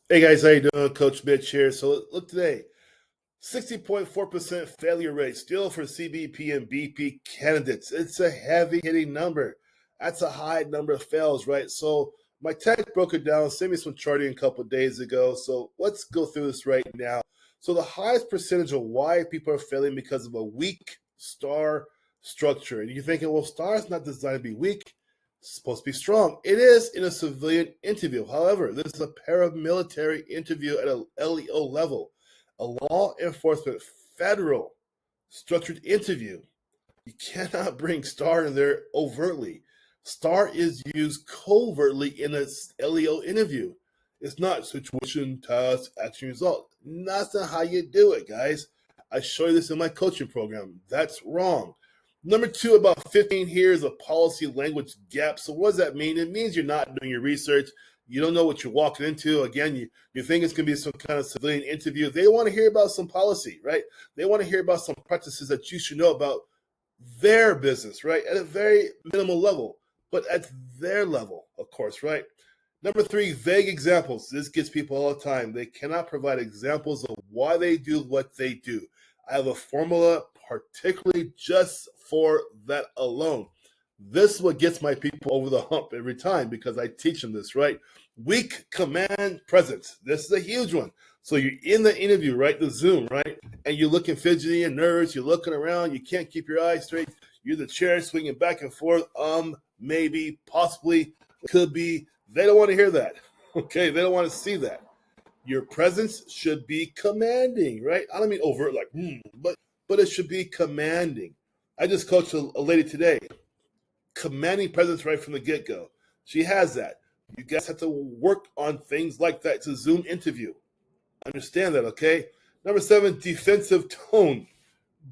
Hey guys, how you doing? Coach Mitch here. So look today, 60.4% failure rate still for CBP and BP candidates. It's a heavy hitting number. That's a high number of fails, right? So my tech broke it down, sent me some charting a couple of days ago. So let's go through this right now. So the highest percentage of why people are failing because of a weak star structure. And you're thinking, well, star is not designed to be weak. It's supposed to be strong. It is in a civilian interview. However, this is a paramilitary interview at a LEO level, a law enforcement federal structured interview. You cannot bring star in there overtly. Star is used covertly in a LEO interview. It's not situation, task, action, result. That's not how you do it, guys. I show you this in my coaching program. That's wrong. Number two, about 15 here is a policy language gap. So what does that mean? It means you're not doing your research. You don't know what you're walking into. Again, you think it's going to be some kind of civilian interview. They want to hear about some policy, right? They want to hear about some practices that you should know about their business, right? At a very minimal level, but at their level, of course, right? Number three, vague examples. This gets people all the time. They cannot provide examples of why they do what they do. I have a formula particularly just for that alone. This is what gets my people over the hump every time because I teach them this, right? Weak command presence. This is a huge one. So you're in the interview, right? The Zoom, right? And you're looking fidgety and nervous. You're looking around. You can't keep your eyes straight. You're in the chair swinging back and forth. Maybe, possibly, could be. They don't want to hear that. Okay, they don't want to see that. Your presence should be commanding, right? I don't mean overt, like, but it should be commanding. I just coached a lady today, commanding presence right from the get go. She has that. You guys have to work on things like that. It's a Zoom interview. Understand that, okay? Number seven, defensive tone.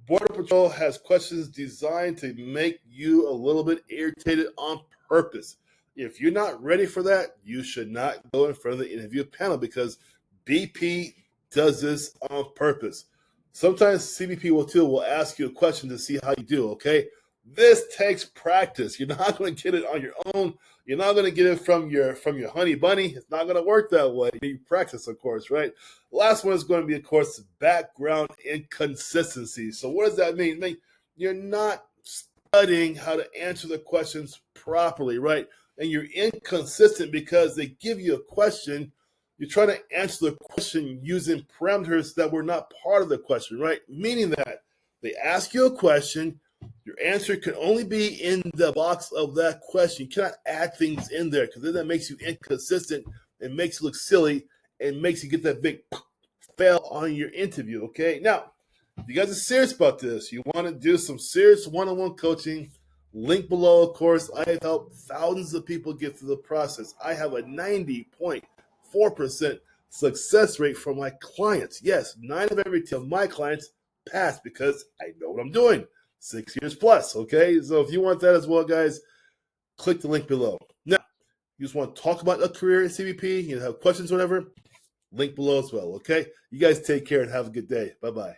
Border Patrol has questions designed to make you a little bit irritated on purpose. If you're not ready for that, you should not go in front of the interview panel because BP does this on purpose. Sometimes CBP will ask you a question to see how you do, okay? This takes practice. You're not going to get it on your own. You're not going to get it from your honey bunny. It's not going to work that way. You practice, of course, right? Last one is going to be, of course, background inconsistency. So what does that mean? You're not studying how to answer the questions properly, right? And you're inconsistent because they give you a question. You're trying to answer the question using parameters that were not part of the question, right? Meaning that they ask you a question, your answer can only be in the box of that question. You cannot add things in there because then that makes you inconsistent and makes you look silly and makes you get that big fail on your interview, okay? Now, if you guys are serious about this, you want to do some serious one-on-one coaching, link below, of course. I have helped thousands of people get through the process. I have a 90.4% success rate for my clients. Yes, 9 of every 10 of my clients pass because I know what I'm doing. 6 years plus, okay? So if you want that as well, guys, click the link below. Now, you just want to talk about a career in CBP, you have questions, whatever, link below as well, okay? You guys take care and have a good day. Bye-bye.